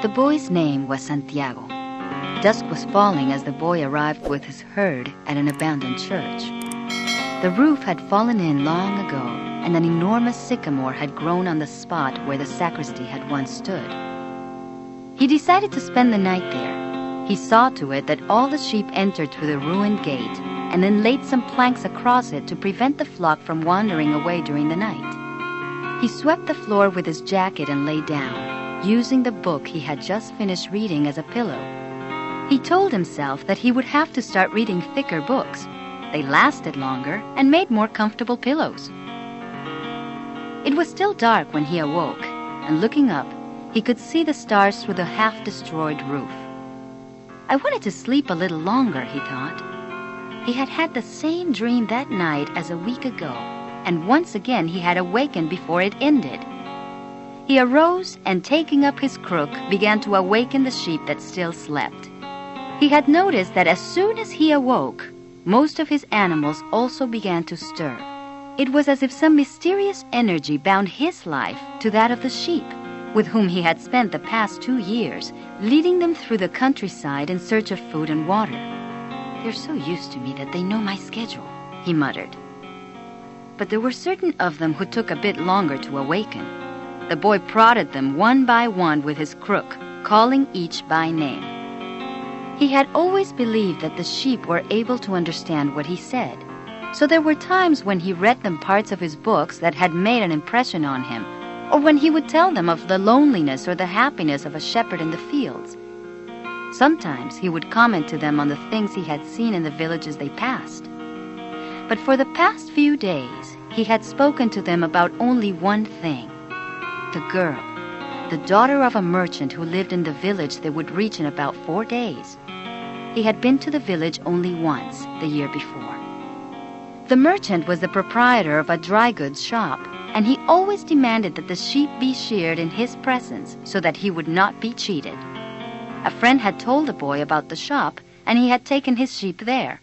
The boy's name was Santiago. Dusk was falling as the boy arrived with his herd at an abandoned church. The roof had fallen in long ago, and an enormous sycamore had grown on the spot where the sacristy had once stood. He decided to spend the night there. He saw to it that all the sheep entered through the ruined gate, and then laid some planks across it to prevent the flock from wandering away during the night. He swept the floor with his jacket and lay down, using the book he had just finished reading as a pillow. He told himself that he would have to start reading thicker books. They lasted longer and made more comfortable pillows. It was still dark when he awoke, and looking up, he could see the stars through the half-destroyed roof. I wanted to sleep a little longer, he thought. He had had the same dream that night as a week ago, and once again he had awakened before it ended. He arose and, taking up his crook, began to awaken the sheep that still slept. He had noticed that as soon as he awoke, most of his animals also began to stir. It was as if some mysterious energy bound his life to that of the sheep, with whom he had spent the past 2 years, leading them through the countryside in search of food and water. "They're so used to me that they know my schedule," he muttered. But there were certain of them who took a bit longer to awaken. The boy prodded them one by one with his crook, calling each by name. He had always believed that the sheep were able to understand what he said, so there were times when he read them parts of his books that had made an impression on him, or when he would tell them of the loneliness or the happiness of a shepherd in the fields. Sometimes he would comment to them on the things he had seen in the villages they passed. But for the past few days, he had spoken to them about only one thing: the girl, the daughter of a merchant who lived in the village they would reach in about 4 days. He had been to the village only once, the year before. The merchant was the proprietor of a dry goods shop, and he always demanded that the sheep be sheared in his presence so that he would not be cheated. A friend had told the boy about the shop, and he had taken his sheep there.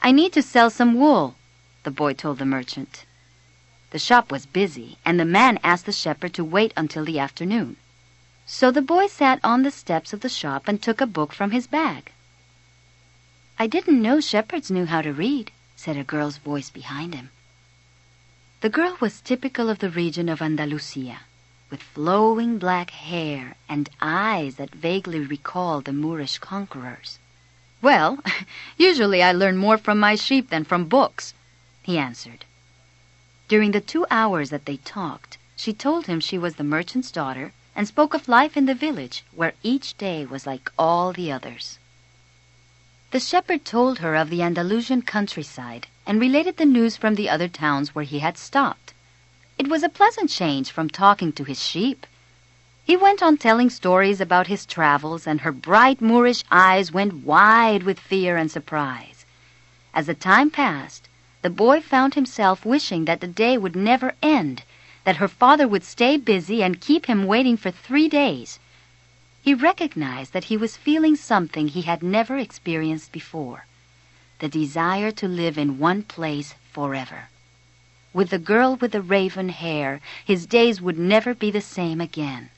"I need to sell some wool," the boy told the merchant. The shop was busy, and the man asked the shepherd to wait until the afternoon. So the boy sat on the steps of the shop and took a book from his bag. "I didn't know shepherds knew how to read," said a girl's voice behind him. The girl was typical of the region of Andalusia, with flowing black hair and eyes that vaguely recalled the Moorish conquerors. "Well, usually I learn more from my sheep than from books," he answered. During the 2 hours that they talked, she told him she was the merchant's daughter and spoke of life in the village, where each day was like all the others. The shepherd told her of the Andalusian countryside and related the news from the other towns where he had stopped. It was a pleasant change from talking to his sheep. He went on telling stories about his travels, and her bright Moorish eyes went wide with fear and surprise. As the time passed, the boy found himself wishing that the day would never end, that her father would stay busy and keep him waiting for 3 days. He recognized that he was feeling something he had never experienced before, the desire to live in one place forever. With the girl with the raven hair, his days would never be the same again.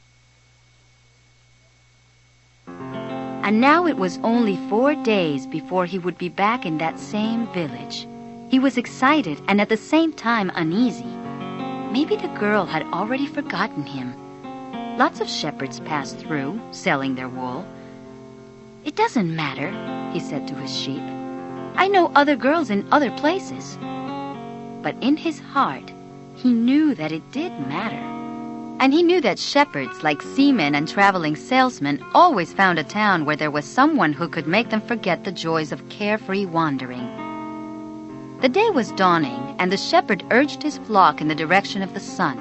And now it was only 4 days before he would be back in that same village. He was excited and at the same time uneasy. Maybe the girl had already forgotten him. Lots of shepherds passed through, selling their wool. "It doesn't matter," he said to his sheep. "I know other girls in other places." But in his heart, he knew that it did matter. And he knew that shepherds, like seamen and traveling salesmen, always found a town where there was someone who could make them forget the joys of carefree wandering. The day was dawning, and the shepherd urged his flock in the direction of the sun.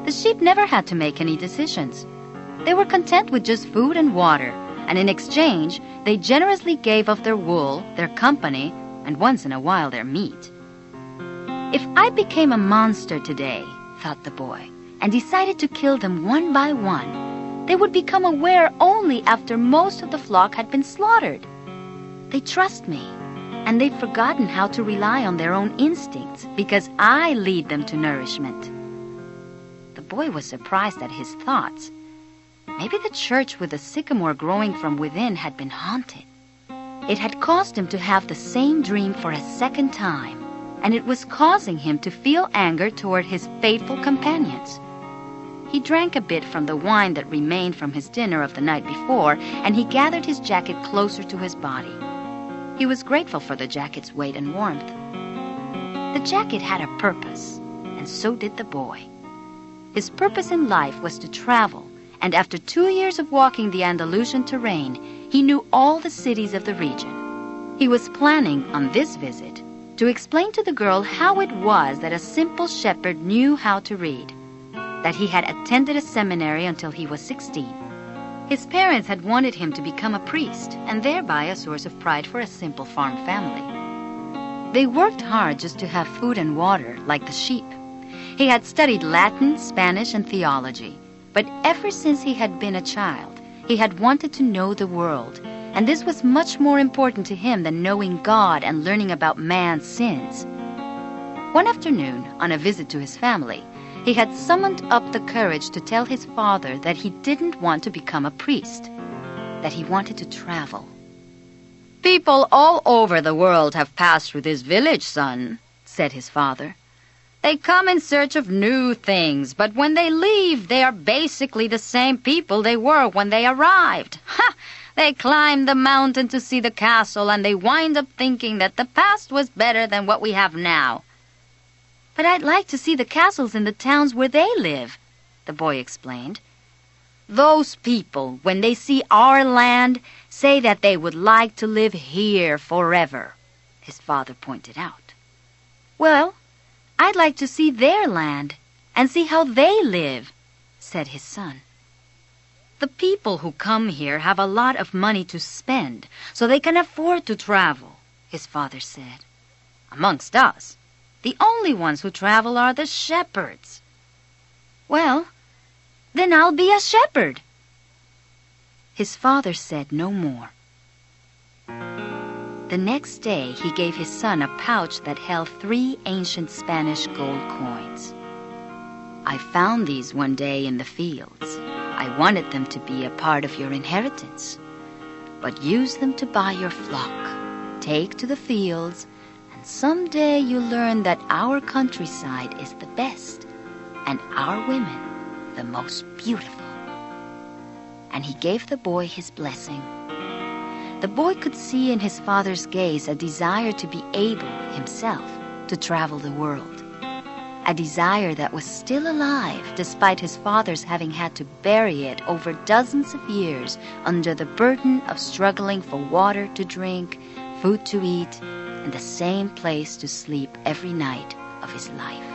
The sheep never had to make any decisions. They were content with just food and water, and in exchange, they generously gave of their wool, their company, and once in a while their meat. "If I became a monster today," thought the boy, "and decided to kill them one by one, they would become aware only after most of the flock had been slaughtered. They trust me, and they've forgotten how to rely on their own instincts because I lead them to nourishment." The boy was surprised at his thoughts. Maybe the church with the sycamore growing from within had been haunted. It had caused him to have the same dream for a second time, and it was causing him to feel anger toward his faithful companions. He drank a bit from the wine that remained from his dinner of the night before, and he gathered his jacket closer to his body. He was grateful for the jacket's weight and warmth. The jacket had a purpose, and so did the boy. His purpose in life was to travel, and after 2 years of walking the Andalusian terrain, he knew all the cities of the region. He was planning, on this visit, to explain to the girl how it was that a simple shepherd knew how to read, that he had attended a seminary until he was 16. His parents had wanted him to become a priest, and thereby a source of pride for a simple farm family. They worked hard just to have food and water, like the sheep. He had studied Latin, Spanish, and theology, but ever since he had been a child, he had wanted to know the world, and this was much more important to him than knowing God and learning about man's sins. One afternoon, on a visit to his family, he had summoned up the courage to tell his father that he didn't want to become a priest, that he wanted to travel. "People all over the world have passed through this village, son," said his father. "They come in search of new things, but when they leave, they are basically the same people they were when they arrived. Ha! They climb the mountain to see the castle, and they wind up thinking that the past was better than what we have now." "But I'd like to see the castles in the towns where they live," the boy explained. "Those people, when they see our land, say that they would like to live here forever," his father pointed out. "Well, I'd like to see their land and see how they live," said his son. "The people who come here have a lot of money to spend, so they can afford to travel," his father said. "Amongst us, the only ones who travel are the shepherds." "Well, then I'll be a shepherd." His father said no more. The next day, he gave his son a pouch that held 3 ancient Spanish gold coins. "I found these one day in the fields. I wanted them to be a part of your inheritance. But use them to buy your flock. Take to the fields, and someday you'll learn that our countryside is the best, and our women the most beautiful." And he gave the boy his blessing. The boy could see in his father's gaze a desire to be able, himself, to travel the world. A desire that was still alive despite his father's having had to bury it over dozens of years under the burden of struggling for water to drink, food to eat, and the same place to sleep every night of his life.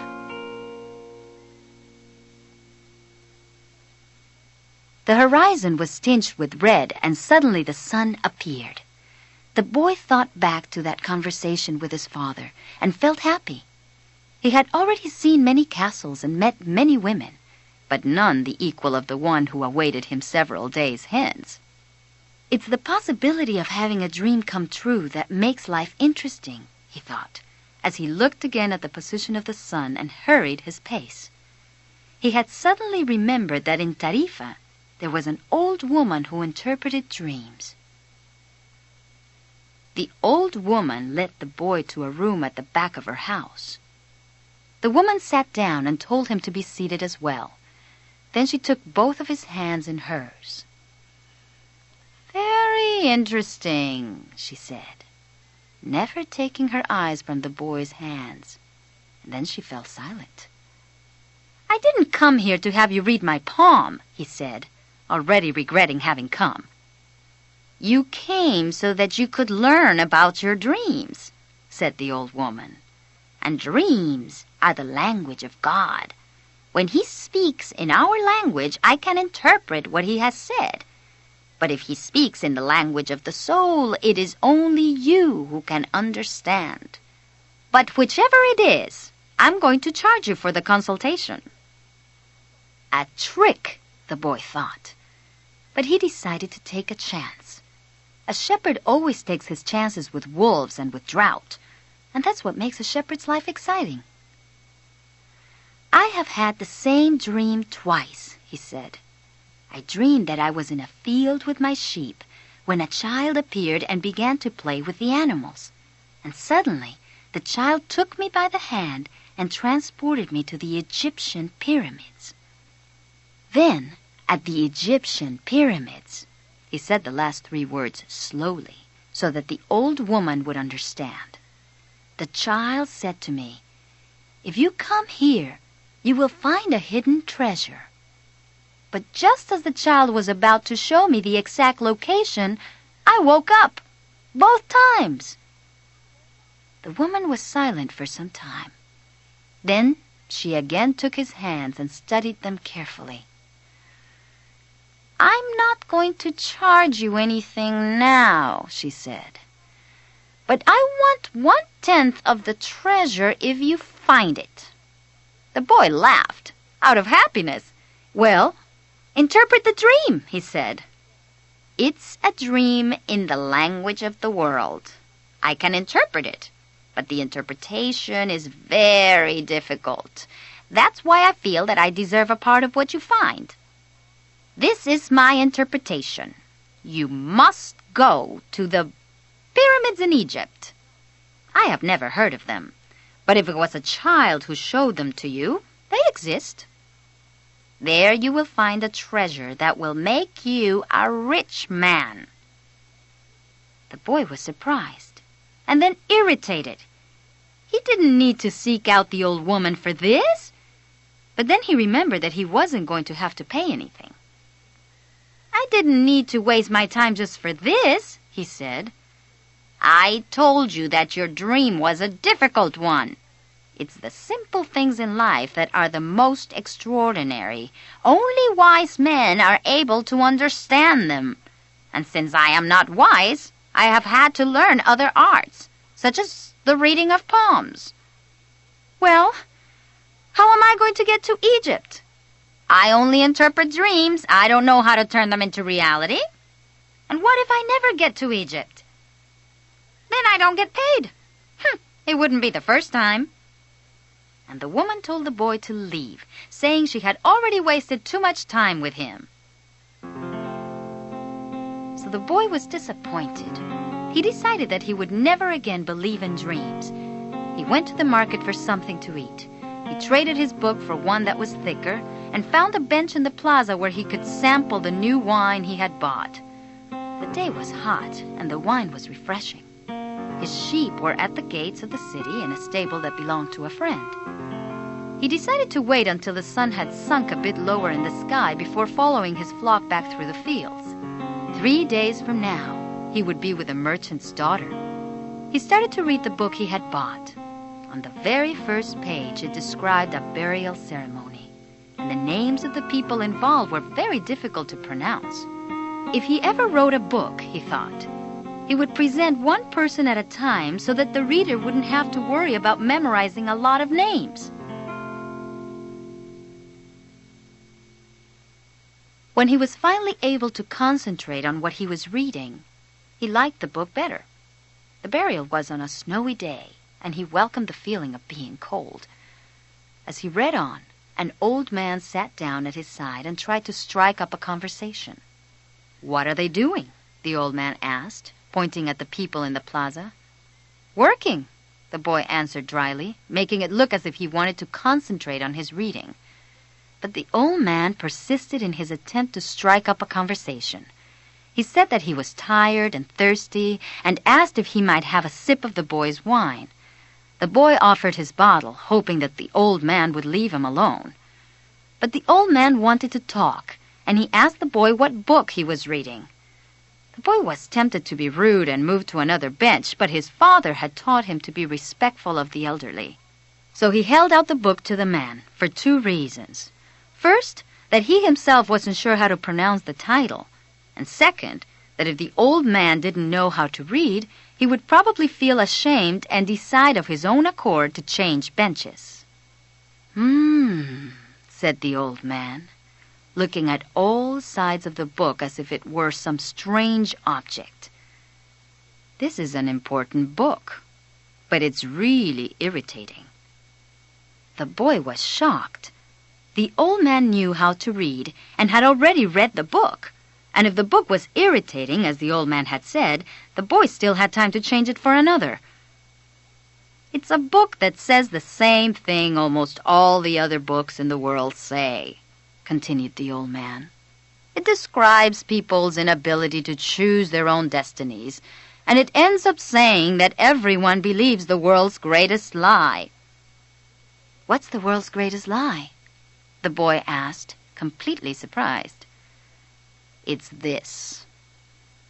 The horizon was tinged with red, and suddenly the sun appeared. The boy thought back to that conversation with his father and felt happy. He had already seen many castles and met many women, but none the equal of the one who awaited him several days hence. "It's the possibility of having a dream come true that makes life interesting," he thought, as he looked again at the position of the sun and hurried his pace. He had suddenly remembered that in Tarifa there was an old woman who interpreted dreams. The old woman led the boy to a room at the back of her house. The woman sat down and told him to be seated as well. Then she took both of his hands in hers. "Very interesting," she said, never taking her eyes from the boy's hands. And then she fell silent. "I didn't come here to have you read my palm," he said, already regretting having come. "You came so that you could learn about your dreams," said the old woman. "And dreams are the language of God. When he speaks in our language, I can interpret what he has said. But if he speaks in the language of the soul, it is only you who can understand. But whichever it is, I'm going to charge you for the consultation." A trick, the boy thought. But he decided to take a chance. A shepherd always takes his chances with wolves and with drought, and that's what makes a shepherd's life exciting. "I have had the same dream twice," he said. I dreamed that I was in a field with my sheep when a child appeared and began to play with the animals. And suddenly, the child took me by the hand and transported me to the Egyptian pyramids. Then, at the Egyptian pyramids, he said the last 3 words slowly so that the old woman would understand. The child said to me, "If you come here, you will find a hidden treasure." But just as the child was about to show me the exact location, I woke up, both times. The woman was silent for some time. Then she again took his hands and studied them carefully. "I'm not going to charge you anything now," she said. "But I want 1/10 of the treasure if you find it." The boy laughed, out of happiness. "Well, interpret the dream," he said. "It's a dream in the language of the world. I can interpret it, but the interpretation is very difficult. That's why I feel that I deserve a part of what you find. This is my interpretation. You must go to the pyramids in Egypt. I have never heard of them, but if it was a child who showed them to you, they exist. There you will find a treasure that will make you a rich man." The boy was surprised, and then irritated. He didn't need to seek out the old woman for this. But then he remembered that he wasn't going to have to pay anything. "I didn't need to waste my time just for this," he said. "I told you that your dream was a difficult one. It's the simple things in life that are the most extraordinary. Only wise men are able to understand them. And since I am not wise, I have had to learn other arts, such as the reading of palms." "Well, how am I going to get to Egypt?" "I only interpret dreams. I don't know how to turn them into reality." "And what if I never get to Egypt?" "Then I don't get paid." It wouldn't be the first time." And the woman told the boy to leave, saying she had already wasted too much time with him. So the boy was disappointed. He decided that he would never again believe in dreams. He went to the market for something to eat. He traded his book for one that was thicker and found a bench in the plaza where he could sample the new wine he had bought. The day was hot and the wine was refreshing. His sheep were at the gates of the city in a stable that belonged to a friend. He decided to wait until the sun had sunk a bit lower in the sky before following his flock back through the fields. 3 days from now, he would be with a merchant's daughter. He started to read the book he had bought. On the very first page, it described a burial ceremony, and the names of the people involved were very difficult to pronounce. If he ever wrote a book, he thought, he would present one person at a time so that the reader wouldn't have to worry about memorizing a lot of names. When he was finally able to concentrate on what he was reading, he liked the book better. The burial was on a snowy day, and he welcomed the feeling of being cold. As he read on, an old man sat down at his side and tried to strike up a conversation. "What are they doing?" the old man asked, pointing at the people in the plaza. "Working," the boy answered dryly, making it look as if he wanted to concentrate on his reading. But the old man persisted in his attempt to strike up a conversation. He said that he was tired and thirsty and asked if he might have a sip of the boy's wine. The boy offered his bottle, hoping that the old man would leave him alone. But the old man wanted to talk, and he asked the boy what book he was reading. The boy was tempted to be rude and move to another bench, but his father had taught him to be respectful of the elderly. So he held out the book to the man for 2 reasons. First, that he himself wasn't sure how to pronounce the title, and second, that if the old man didn't know how to read, he would probably feel ashamed and decide of his own accord to change benches. Said the old man, looking at all sides of the book as if it were some strange object. "This is an important book, but it's really irritating." The boy was shocked. The old man knew how to read and had already read the book. And if the book was irritating, as the old man had said, the boy still had time to change it for another. "It's a book that says the same thing almost all the other books in the world say," continued the old man. "It describes people's inability to choose their own destinies, and it ends up saying that everyone believes the world's greatest lie." "What's the world's greatest lie?" the boy asked, completely surprised. "It's this: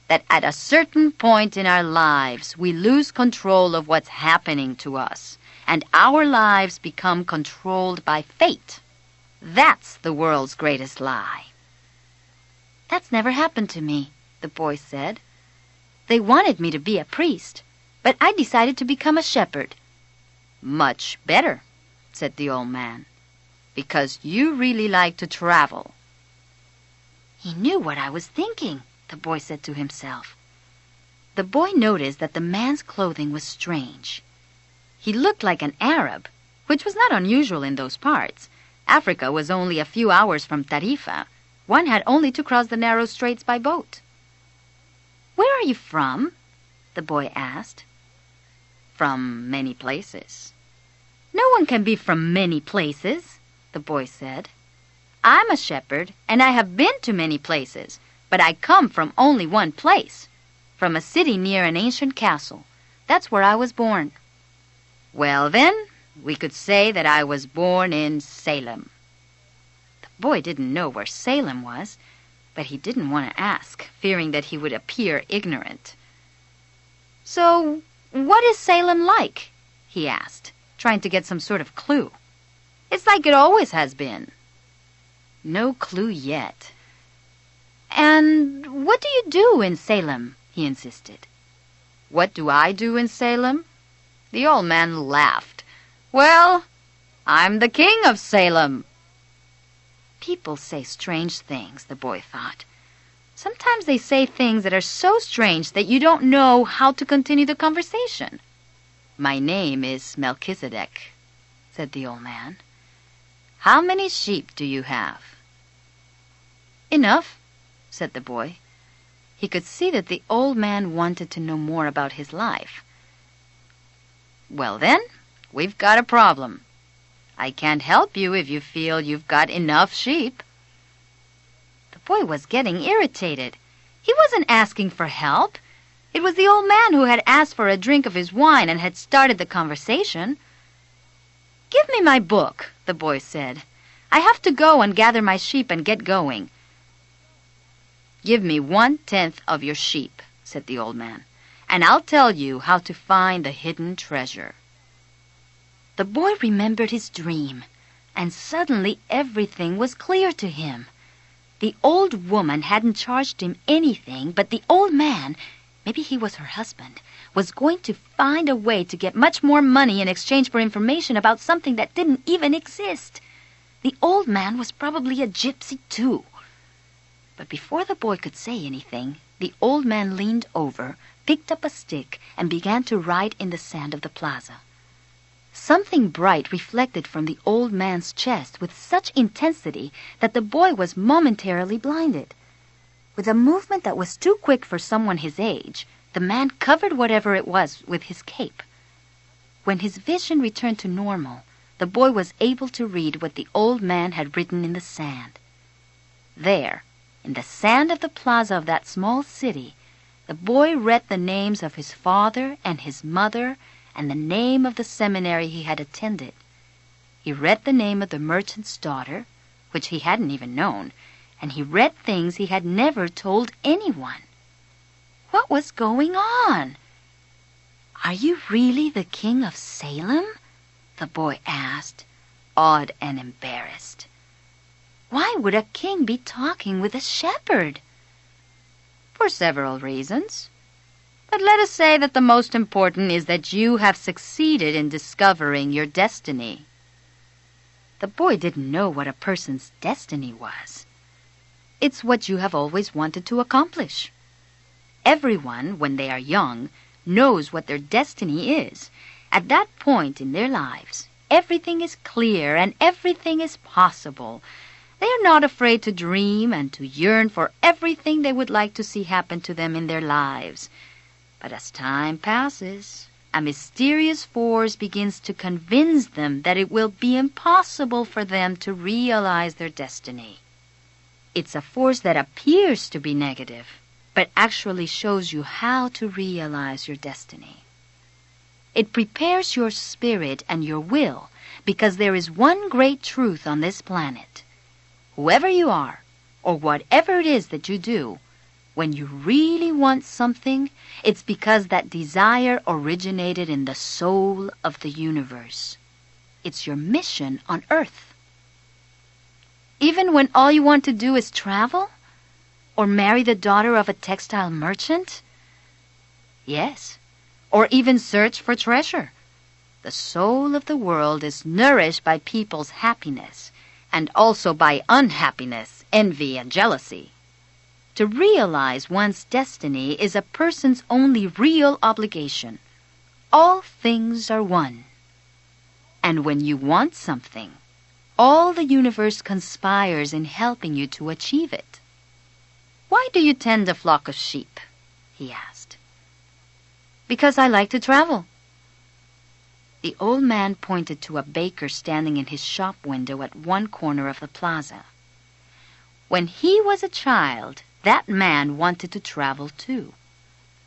that at a certain point in our lives, we lose control of what's happening to us, and our lives become controlled by fate. That's the world's greatest lie." "That's never happened to me," the boy said. "They wanted me to be a priest, but I decided to become a shepherd." "Much better," said the old man, "because you really like to travel." "He knew what I was thinking," the boy said to himself. The boy noticed that the man's clothing was strange. He looked like an Arab, which was not unusual in those parts. Africa was only a few hours from Tarifa. One had only to cross the narrow straits by boat. "Where are you from?" the boy asked. "From many places." "No one can be from many places," the boy said. "I'm a shepherd, and I have been to many places, but I come from only one place, from a city near an ancient castle. That's where I was born." "Well, then, we could say that I was born in Salem." The boy didn't know where Salem was, but he didn't want to ask, fearing that he would appear ignorant. "So, what is Salem like?" he asked, trying to get some sort of clue. "It's like it always has been." No clue yet. "And what do you do in Salem?" he insisted. "What do I do in Salem?" The old man laughed. "Well, I'm the king of Salem." People say strange things, the boy thought. Sometimes they say things that are so strange that you don't know how to continue the conversation. "My name is Melchizedek," said the old man. "How many sheep do you have?" "Enough," said the boy. He could see that the old man wanted to know more about his life. "Well, then, we've got a problem. I can't help you if you feel you've got enough sheep." The boy was getting irritated. He wasn't asking for help. It was the old man who had asked for a drink of his wine and had started the conversation. "Give me my book," the boy said. "I have to go and gather my sheep and get going." "Give me 1/10 of your sheep," said the old man, "and I'll tell you how to find the hidden treasure." The boy remembered his dream, and suddenly everything was clear to him. The old woman hadn't charged him anything, but the old man, maybe he was her husband, was going to find a way to get much more money in exchange for information about something that didn't even exist. The old man was probably a gypsy, too. But before the boy could say anything, the old man leaned over, picked up a stick, and began to write in the sand of the plaza. Something bright reflected from the old man's chest with such intensity that the boy was momentarily blinded. With a movement that was too quick for someone his age, the man covered whatever it was with his cape. When his vision returned to normal, the boy was able to read what the old man had written in the sand. There, in the sand of the plaza of that small city, the boy read the names of his father and his mother and the name of the seminary he had attended. He read the name of the merchant's daughter, which he hadn't even known, and he read things he had never told anyone. What was going on? "Are you really the king of Salem?" the boy asked, awed and embarrassed. Why would a king be talking with a shepherd? "For several reasons. But let us say that the most important is that you have succeeded in discovering your destiny." The boy didn't know what a person's destiny was. It's what you have always wanted to accomplish. Everyone, when they are young, knows what their destiny is. At that point in their lives, everything is clear and everything is possible. They are not afraid to dream and to yearn for everything they would like to see happen to them in their lives. But as time passes, a mysterious force begins to convince them that it will be impossible for them to realize their destiny. It's a force that appears to be negative, but actually shows you how to realize your destiny. It prepares your spirit and your will because there is one great truth on this planet. Whoever you are, or whatever it is that you do, when you really want something, it's because that desire originated in the soul of the universe. It's your mission on Earth. Even when all you want to do is travel? Or marry the daughter of a textile merchant? Yes. Or even search for treasure. The soul of the world is nourished by people's happiness, and also by unhappiness, envy, and jealousy. To realize one's destiny is a person's only real obligation. All things are one. And when you want something, all the universe conspires in helping you to achieve it. "Why do you tend a flock of sheep?" he asked. "Because I like to travel." The old man pointed to a baker standing in his shop window at one corner of the plaza. When he was a child, that man wanted to travel too.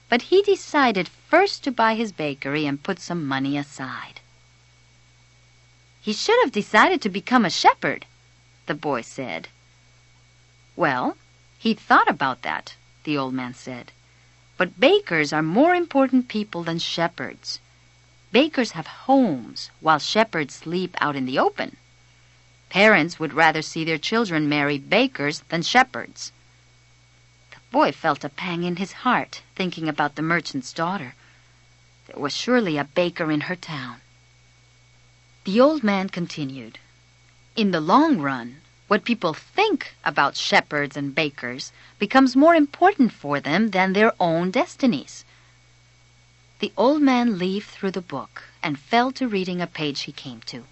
But he decided first to buy his bakery and put some money aside. "He should have decided to become a shepherd," the boy said. "Well, he thought about that," the old man said. "But bakers are more important people than shepherds. Bakers have homes, while shepherds sleep out in the open. Parents would rather see their children marry bakers than shepherds." The boy felt a pang in his heart, thinking about the merchant's daughter. There was surely a baker in her town. The old man continued, "In the long run, what people think about shepherds and bakers becomes more important for them than their own destinies." The old man leafed through the book and fell to reading a page he came to.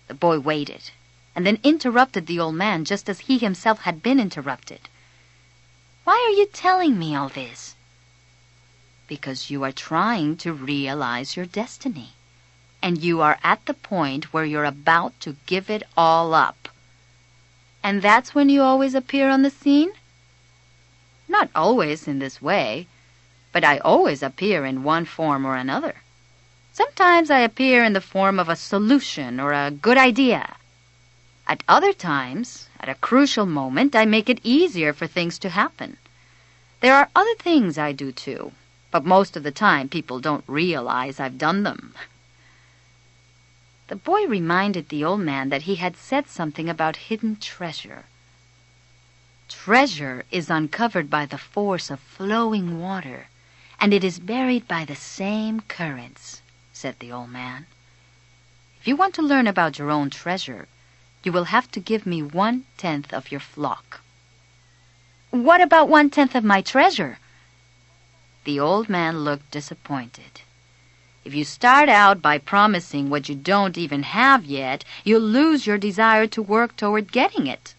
The boy waited, and then interrupted the old man just as he himself had been interrupted. "Why are you telling me all this?" "Because you are trying to realize your destiny, and you are at the point where you're about to give it all up." "And that's when you always appear on the scene?" "Not always in this way, but I always appear in one form or another. Sometimes I appear in the form of a solution or a good idea. At other times, at a crucial moment, I make it easier for things to happen. There are other things I do too, but most of the time people don't realize I've done them." The boy reminded the old man that he had said something about hidden treasure. "Treasure is uncovered by the force of flowing water, and it is buried by the same currents," said the old man. "If you want to learn about your own treasure, you will have to give me 1/10 of your flock." "What about 1/10 of my treasure?" The old man looked disappointed. "If you start out by promising what you don't even have yet, you'll lose your desire to work toward getting it."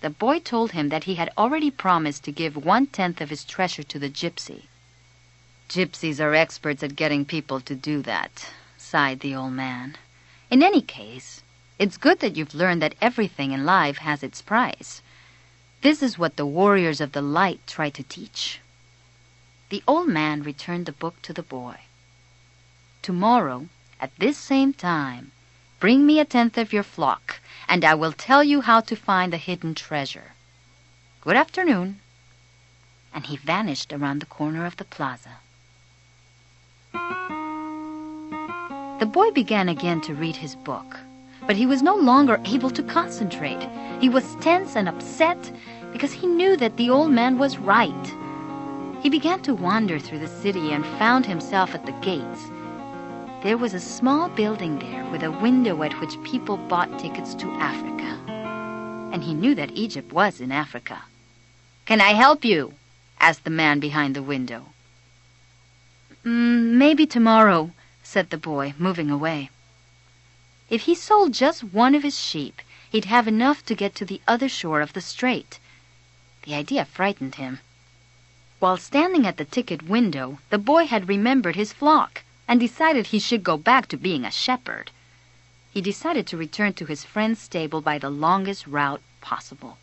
The boy told him that he had already promised to give 1/10 of his treasure to the gypsy. "Gypsies are experts at getting people to do that," sighed the old man. "In any case, it's good that you've learned that everything in life has its price. This is what the warriors of the light try to teach." The old man returned the book to the boy. "Tomorrow, at this same time, bring me 1/10 of your flock, and I will tell you how to find the hidden treasure. Good afternoon." And he vanished around the corner of the plaza. The boy began again to read his book, but he was no longer able to concentrate. He was tense and upset because he knew that the old man was right. He began to wander through the city and found himself at the gates. There was a small building there with a window at which people bought tickets to Africa. And he knew that Egypt was in Africa. "Can I help you?" asked the man behind the window. Maybe tomorrow," said the boy, moving away. If he sold just one of his sheep, he'd have enough to get to the other shore of the strait. The idea frightened him. While standing at the ticket window, the boy had remembered his flock and decided he should go back to being a shepherd. He decided to return to his friend's stable by the longest route possible.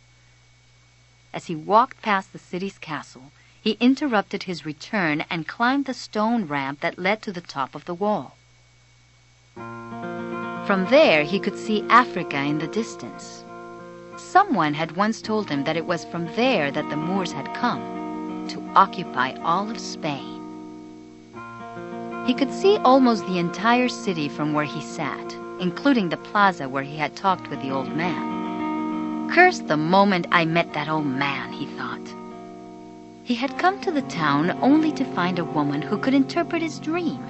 As he walked past the city's castle, he interrupted his return and climbed the stone ramp that led to the top of the wall. From there, he could see Africa in the distance. Someone had once told him that it was from there that the Moors had come, to occupy all of Spain. He could see almost the entire city from where he sat, including the plaza where he had talked with the old man. Curse the moment I met that old man, he thought. He had come to the town only to find a woman who could interpret his dream.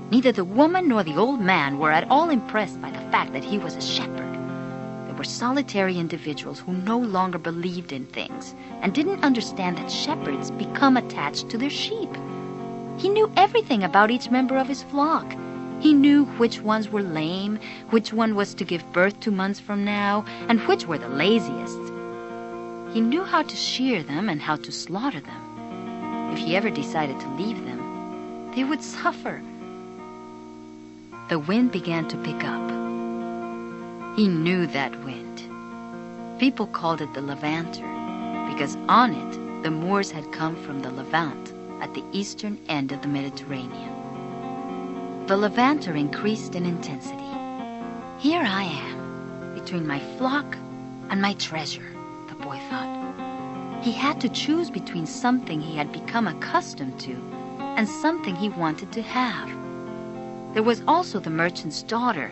Neither the woman nor the old man were at all impressed by the fact that he was a shepherd. They were solitary individuals who no longer believed in things and didn't understand that shepherds become attached to their sheep. He knew everything about each member of his flock. He knew which ones were lame, which one was to give birth 2 months from now, and which were the laziest. He knew how to shear them and how to slaughter them. If he ever decided to leave them, they would suffer. The wind began to pick up. He knew that wind. People called it the Levanter, because on it the Moors had come from the Levant at the eastern end of the Mediterranean. The Levanter increased in intensity. Here I am, between my flock and my treasure, the boy thought. He had to choose between something he had become accustomed to and something he wanted to have. There was also the merchant's daughter,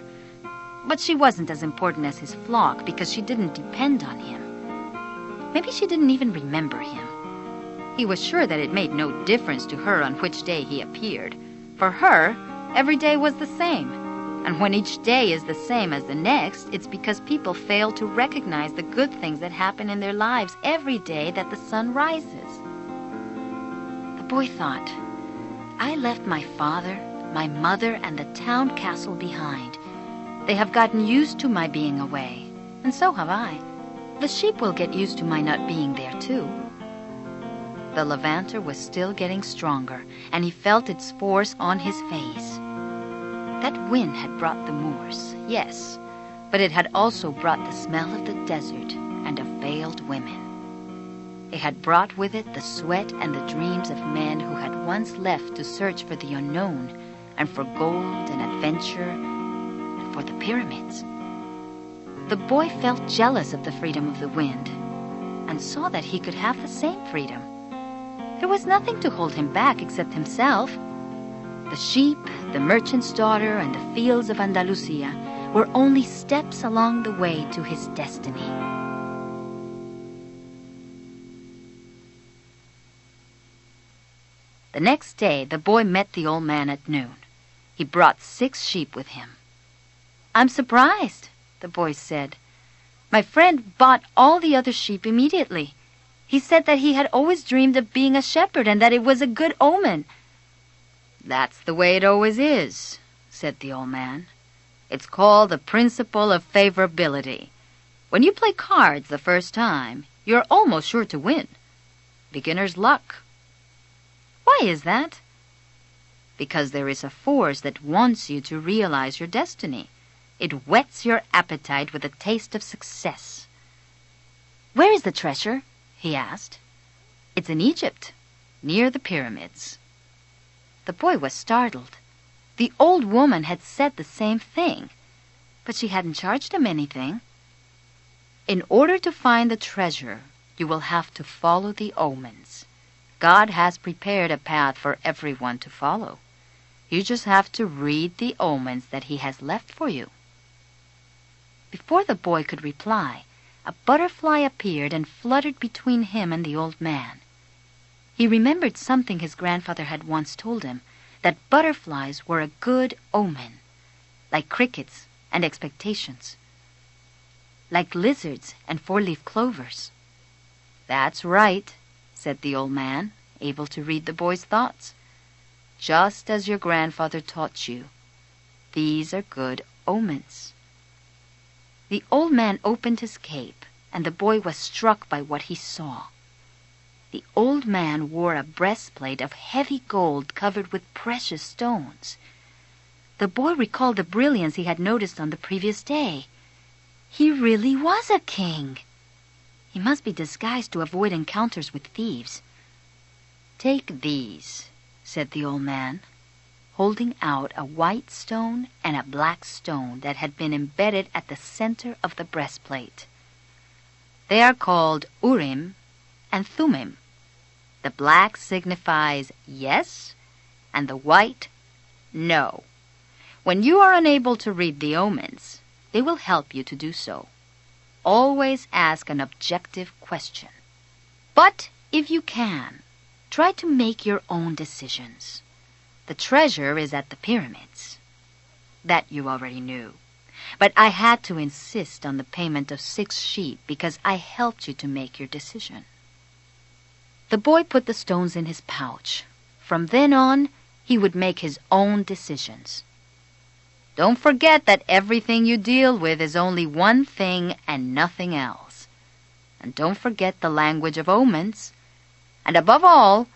but she wasn't as important as his flock because she didn't depend on him. Maybe she didn't even remember him. He was sure that it made no difference to her on which day he appeared. For her, every day was the same. And when each day is the same as the next, it's because people fail to recognize the good things that happen in their lives every day that the sun rises. The boy thought, I left my father, my mother, and the town castle behind. They have gotten used to my being away, and so have I. The sheep will get used to my not being there, too. The Levanter was still getting stronger, and he felt its force on his face. That wind had brought the Moors, yes, but it had also brought the smell of the desert and of veiled women. It had brought with it the sweat and the dreams of men who had once left to search for the unknown and for gold and adventure and for the pyramids. The boy felt jealous of the freedom of the wind and saw that he could have the same freedom. There was nothing to hold him back except himself. The sheep, the merchant's daughter, and the fields of Andalusia were only steps along the way to his destiny. The next day, the boy met the old man at noon. He brought 6 sheep with him. I'm surprised, the boy said. My friend bought all the other sheep immediately. He said that he had always dreamed of being a shepherd and that it was a good omen. That's the way it always is, said the old man. It's called the principle of favorability. When you play cards the first time, you're almost sure to win. Beginner's luck. Why is that? Because there is a force that wants you to realize your destiny. It whets your appetite with a taste of success. Where is the treasure? He asked. It's in Egypt, near the pyramids. The boy was startled. The old woman had said the same thing, but she hadn't charged him anything. In order to find the treasure, you will have to follow the omens. God has prepared a path for everyone to follow. You just have to read the omens that He has left for you. Before the boy could reply, a butterfly appeared and fluttered between him and the old man. He remembered something his grandfather had once told him, that butterflies were a good omen, like crickets and expectations, like lizards and 4-leaf clovers. That's right, said the old man, able to read the boy's thoughts. Just as your grandfather taught you. These are good omens. The old man opened his cape, and the boy was struck by what he saw. The old man wore a breastplate of heavy gold covered with precious stones. The boy recalled the brilliance he had noticed on the previous day. He really was a king. He must be disguised to avoid encounters with thieves. "Take these," said the old man, holding out a white stone and a black stone that had been embedded at the center of the breastplate. "They are called Urim and Thummim. The black signifies yes, and the white, no. When you are unable to read the omens, they will help you to do so. Always ask an objective question. But if you can, try to make your own decisions. The treasure is at the pyramids." That you already knew. But I had to insist on the payment of 6 sheep because I helped you to make your decision. The boy put the stones in his pouch. From then on, he would make his own decisions. "Don't forget that everything you deal with is only one thing and nothing else. And don't forget the language of omens. And above all,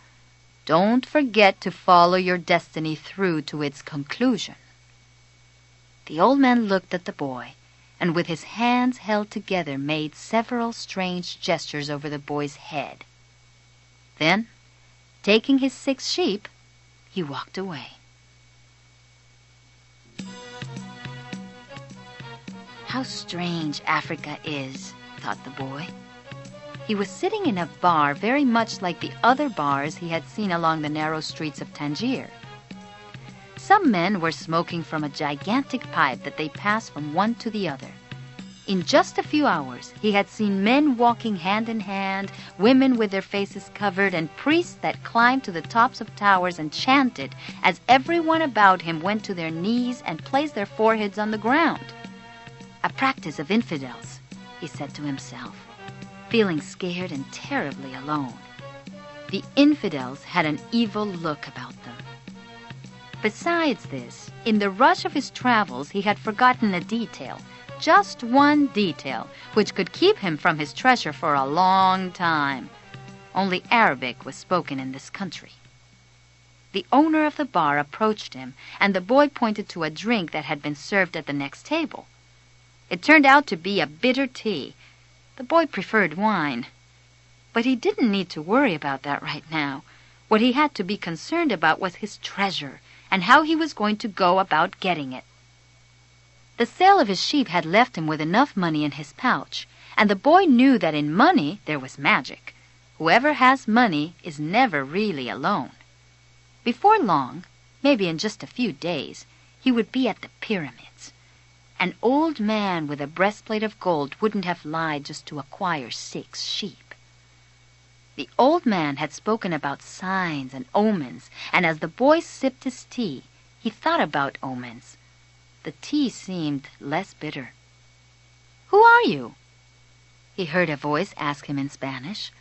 don't forget to follow your destiny through to its conclusion." The old man looked at the boy, and with his hands held together made several strange gestures over the boy's head. Then, taking his 6 sheep, he walked away. How strange Africa is, thought the boy. He was sitting in a bar very much like the other bars he had seen along the narrow streets of Tangier. Some men were smoking from a gigantic pipe that they passed from one to the other. In just a few hours, he had seen men walking hand in hand, women with their faces covered, and priests that climbed to the tops of towers and chanted as everyone about him went to their knees and placed their foreheads on the ground. A practice of infidels, he said to himself, feeling scared and terribly alone. The infidels had an evil look about them. Besides this, in the rush of his travels, he had forgotten a detail, just one detail, which could keep him from his treasure for a long time. Only Arabic was spoken in this country. The owner of the bar approached him, and the boy pointed to a drink that had been served at the next table. It turned out to be a bitter tea. The boy preferred wine. But he didn't need to worry about that right now. What he had to be concerned about was his treasure, and how he was going to go about getting it. The sale of his sheep had left him with enough money in his pouch, and the boy knew that in money there was magic. Whoever has money is never really alone. Before long, maybe in just a few days, he would be at the pyramids. An old man with a breastplate of gold wouldn't have lied just to acquire 6 sheep. The old man had spoken about signs and omens, and as the boy sipped his tea, he thought about omens. The tea seemed less bitter. "Who are you?" he heard a voice ask him in Spanish.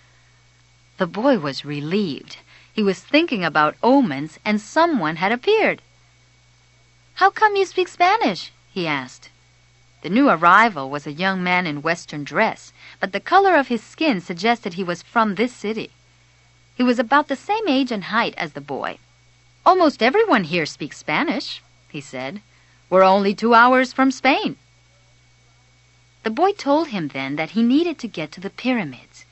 The boy was relieved. He was thinking about omens, and someone had appeared. "How come you speak Spanish?" he asked. The new arrival was a young man in Western dress, but the color of his skin suggested he was from this city. He was about the same age and height as the boy. "Almost everyone here speaks Spanish," he said. "We're only 2 hours from Spain." The boy told him then that he needed to get to the pyramids.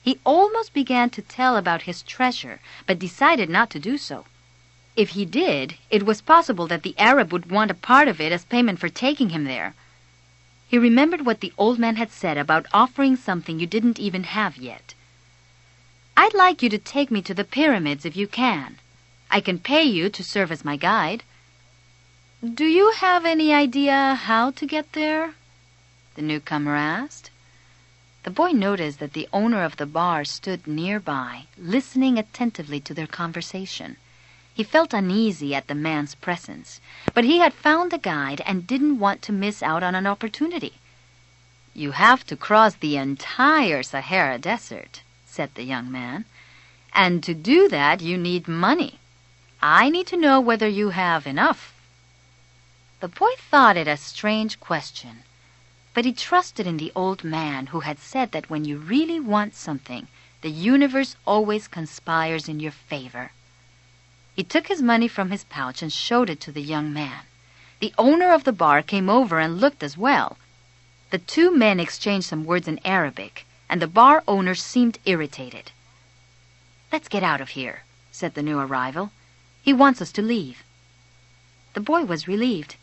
He almost began to tell about his treasure, but decided not to do so. If he did, it was possible that the Arab would want a part of it as payment for taking him there. He remembered what the old man had said about offering something you didn't even have yet. "I'd like you to take me to the pyramids if you can. I can pay you to serve as my guide." "Do you have any idea how to get there?" the newcomer asked. The boy noticed that the owner of the bar stood nearby, listening attentively to their conversation. He felt uneasy at the man's presence, but he had found a guide and didn't want to miss out on an opportunity. "You have to cross the entire Sahara Desert," said the young man, "and to do that you need money. I need to know whether you have enough." The boy thought it a strange question, But he trusted in the old man who had said that when you really want something, the universe always conspires in your favor. He took his money from his pouch and showed it to the young man. The owner of the bar came over and looked as well. The two men exchanged some words in Arabic, and the bar owner seemed irritated. "Let's get out of here," said the new arrival. "He wants us to leave." The boy was relieved.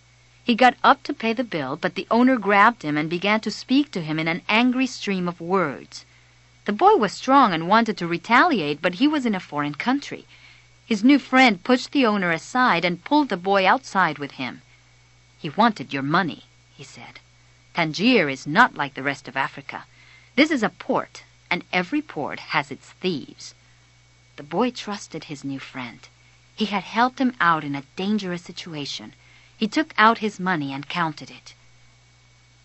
He got up to pay the bill, but the owner grabbed him and began to speak to him in an angry stream of words. The boy was strong and wanted to retaliate, but he was in a foreign country. His new friend pushed the owner aside and pulled the boy outside with him. "He wanted your money," he said. "Tangier is not like the rest of Africa. This is a port, and every port has its thieves." The boy trusted his new friend. He had helped him out in a dangerous situation. He took out his money and counted it.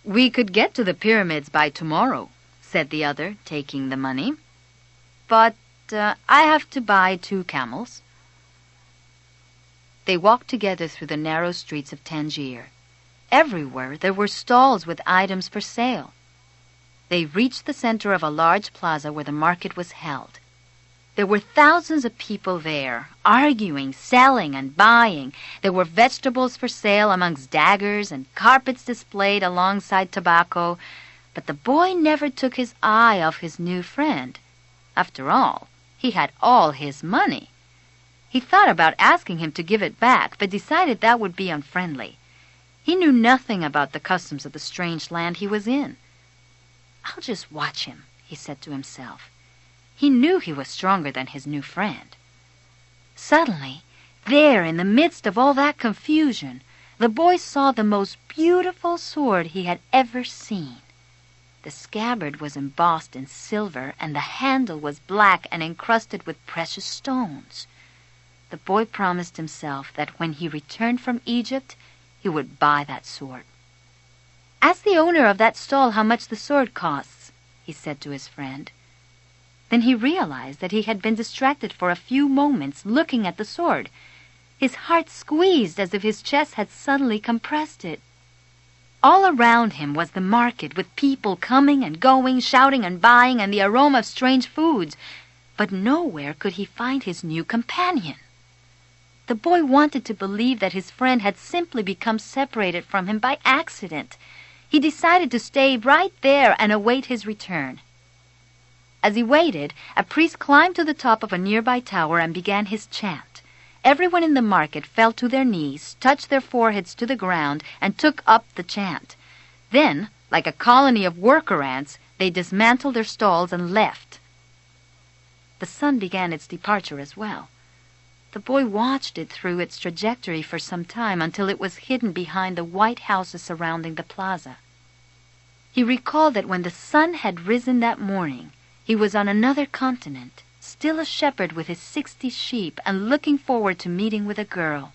"We could get to the pyramids by tomorrow," said the other, taking the money. "But I have to buy 2 camels." They walked together through the narrow streets of Tangier. Everywhere there were stalls with items for sale. They reached the center of a large plaza where the market was held. There were thousands of people there, arguing, selling, and buying. There were vegetables for sale amongst daggers and carpets displayed alongside tobacco. But the boy never took his eye off his new friend. After all, he had all his money. He thought about asking him to give it back, but decided that would be unfriendly. He knew nothing about the customs of the strange land he was in. "I'll just watch him," he said to himself. He knew he was stronger than his new friend. Suddenly, there in the midst of all that confusion, the boy saw the most beautiful sword he had ever seen. The scabbard was embossed in silver, and the handle was black and encrusted with precious stones. The boy promised himself that when he returned from Egypt, he would buy that sword. "Ask the owner of that stall how much the sword costs," he said to his friend. Then he realized that he had been distracted for a few moments looking at the sword. His heart squeezed as if his chest had suddenly compressed it. All around him was the market, with people coming and going, shouting and buying, and the aroma of strange foods. But nowhere could he find his new companion. The boy wanted to believe that his friend had simply become separated from him by accident. He decided to stay right there and await his return. As he waited, a priest climbed to the top of a nearby tower and began his chant. Everyone in the market fell to their knees, touched their foreheads to the ground, and took up the chant. Then, like a colony of worker ants, they dismantled their stalls and left. The sun began its departure as well. The boy watched it through its trajectory for some time until it was hidden behind the white houses surrounding the plaza. He recalled that when the sun had risen that morning, he was on another continent, still a shepherd with his 60 sheep and looking forward to meeting with a girl.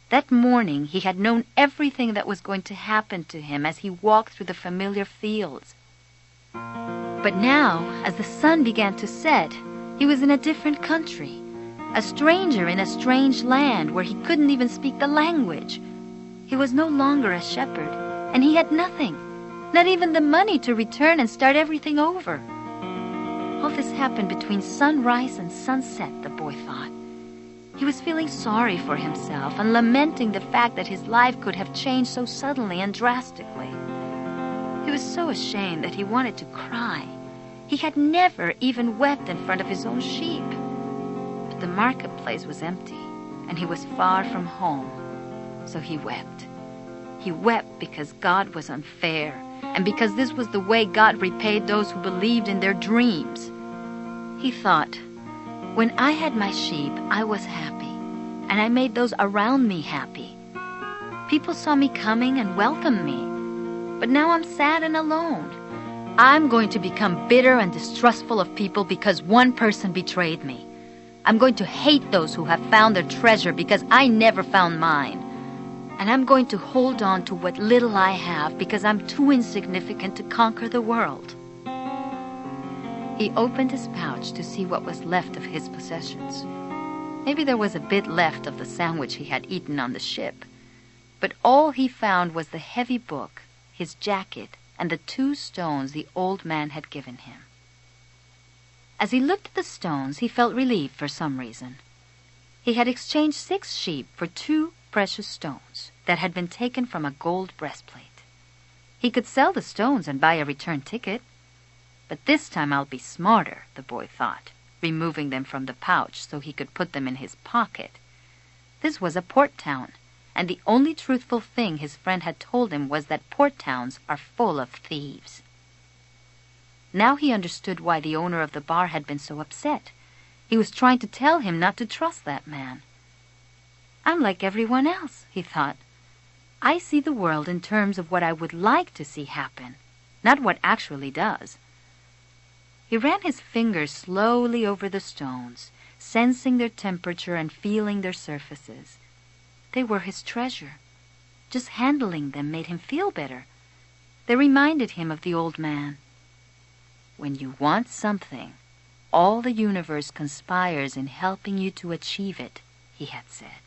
That morning he had known everything that was going to happen to him as he walked through the familiar fields. But now, as the sun began to set, he was in a different country. A stranger in a strange land where he couldn't even speak the language. He was no longer a shepherd, and he had nothing, not even the money to return and start everything over. All this happened between sunrise and sunset, the boy thought. He was feeling sorry for himself and lamenting the fact that his life could have changed so suddenly and drastically. He was so ashamed that he wanted to cry. He had never even wept in front of his own sheep. The marketplace was empty, and he was far from home, so he wept. He wept because God was unfair, and because this was the way God repaid those who believed in their dreams. He thought, when I had my sheep, I was happy, and I made those around me happy. People saw me coming and welcomed me, but now I'm sad and alone. I'm going to become bitter and distrustful of people because one person betrayed me. I'm going to hate those who have found their treasure because I never found mine. And I'm going to hold on to what little I have because I'm too insignificant to conquer the world. He opened his pouch to see what was left of his possessions. Maybe there was a bit left of the sandwich he had eaten on the ship. But all he found was the heavy book, his jacket, and the 2 stones the old man had given him. As he looked at the stones, he felt relieved for some reason. He had exchanged 6 sheep for 2 precious stones that had been taken from a gold breastplate. He could sell the stones and buy a return ticket. But this time I'll be smarter, the boy thought, removing them from the pouch so he could put them in his pocket. This was a port town, and the only truthful thing his friend had told him was that port towns are full of thieves. Now he understood why the owner of the bar had been so upset. He was trying to tell him not to trust that man. I'm like everyone else, he thought. I see the world in terms of what I would like to see happen, not what actually does. He ran his fingers slowly over the stones, sensing their temperature and feeling their surfaces. They were his treasure. Just handling them made him feel better. They reminded him of the old man. When you want something, all the universe conspires in helping you to achieve it, he had said.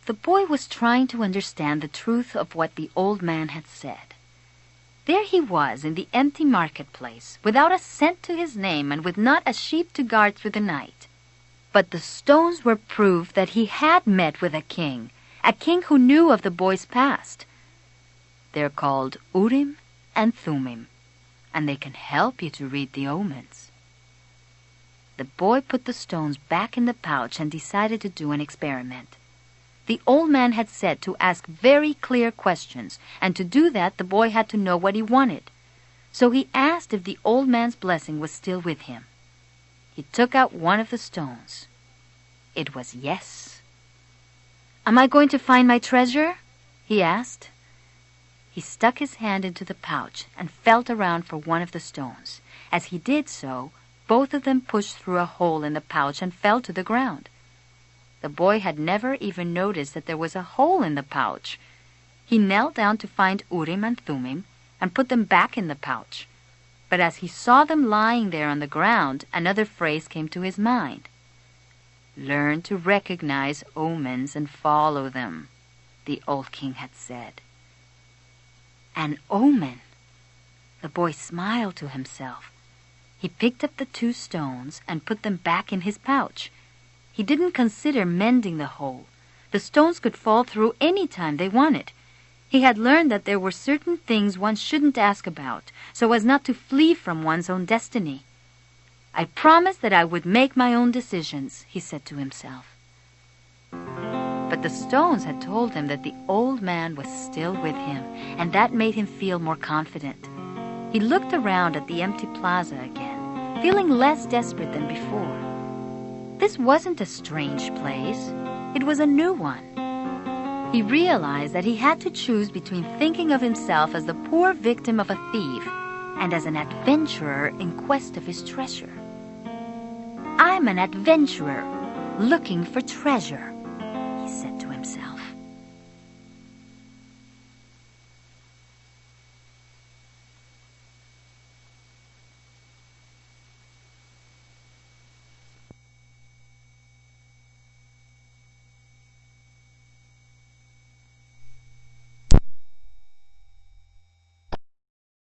The boy was trying to understand the truth of what the old man had said. There he was in the empty marketplace, without a cent to his name and with not a sheep to guard through the night. But the stones were proof that he had met with a king who knew of the boy's past. They're called Urim and Thummim, and they can help you to read the omens. The boy put the stones back in the pouch and decided to do an experiment. The old man had said to ask very clear questions, and to do that the boy had to know what he wanted. So he asked if the old man's blessing was still with him. He took out one of the stones. It was yes. Am I going to find my treasure? He asked. He stuck his hand into the pouch and felt around for one of the stones. As he did so, both of them pushed through a hole in the pouch and fell to the ground. The boy had never even noticed that there was a hole in the pouch. He knelt down to find Urim and Thummim and put them back in the pouch. But as he saw them lying there on the ground, another phrase came to his mind. Learn to recognize omens and follow them, the old king had said. An omen! The boy smiled to himself. He picked up the 2 stones and put them back in his pouch. He didn't consider mending the hole. The stones could fall through any time they wanted. He had learned that there were certain things one shouldn't ask about, so as not to flee from one's own destiny. I promised that I would make my own decisions, he said to himself. But the stones had told him that the old man was still with him, and that made him feel more confident. He looked around at the empty plaza again, feeling less desperate than before. This wasn't a strange place. It was a new one. He realized that he had to choose between thinking of himself as the poor victim of a thief and as an adventurer in quest of his treasure. I'm an adventurer looking for treasure, he said to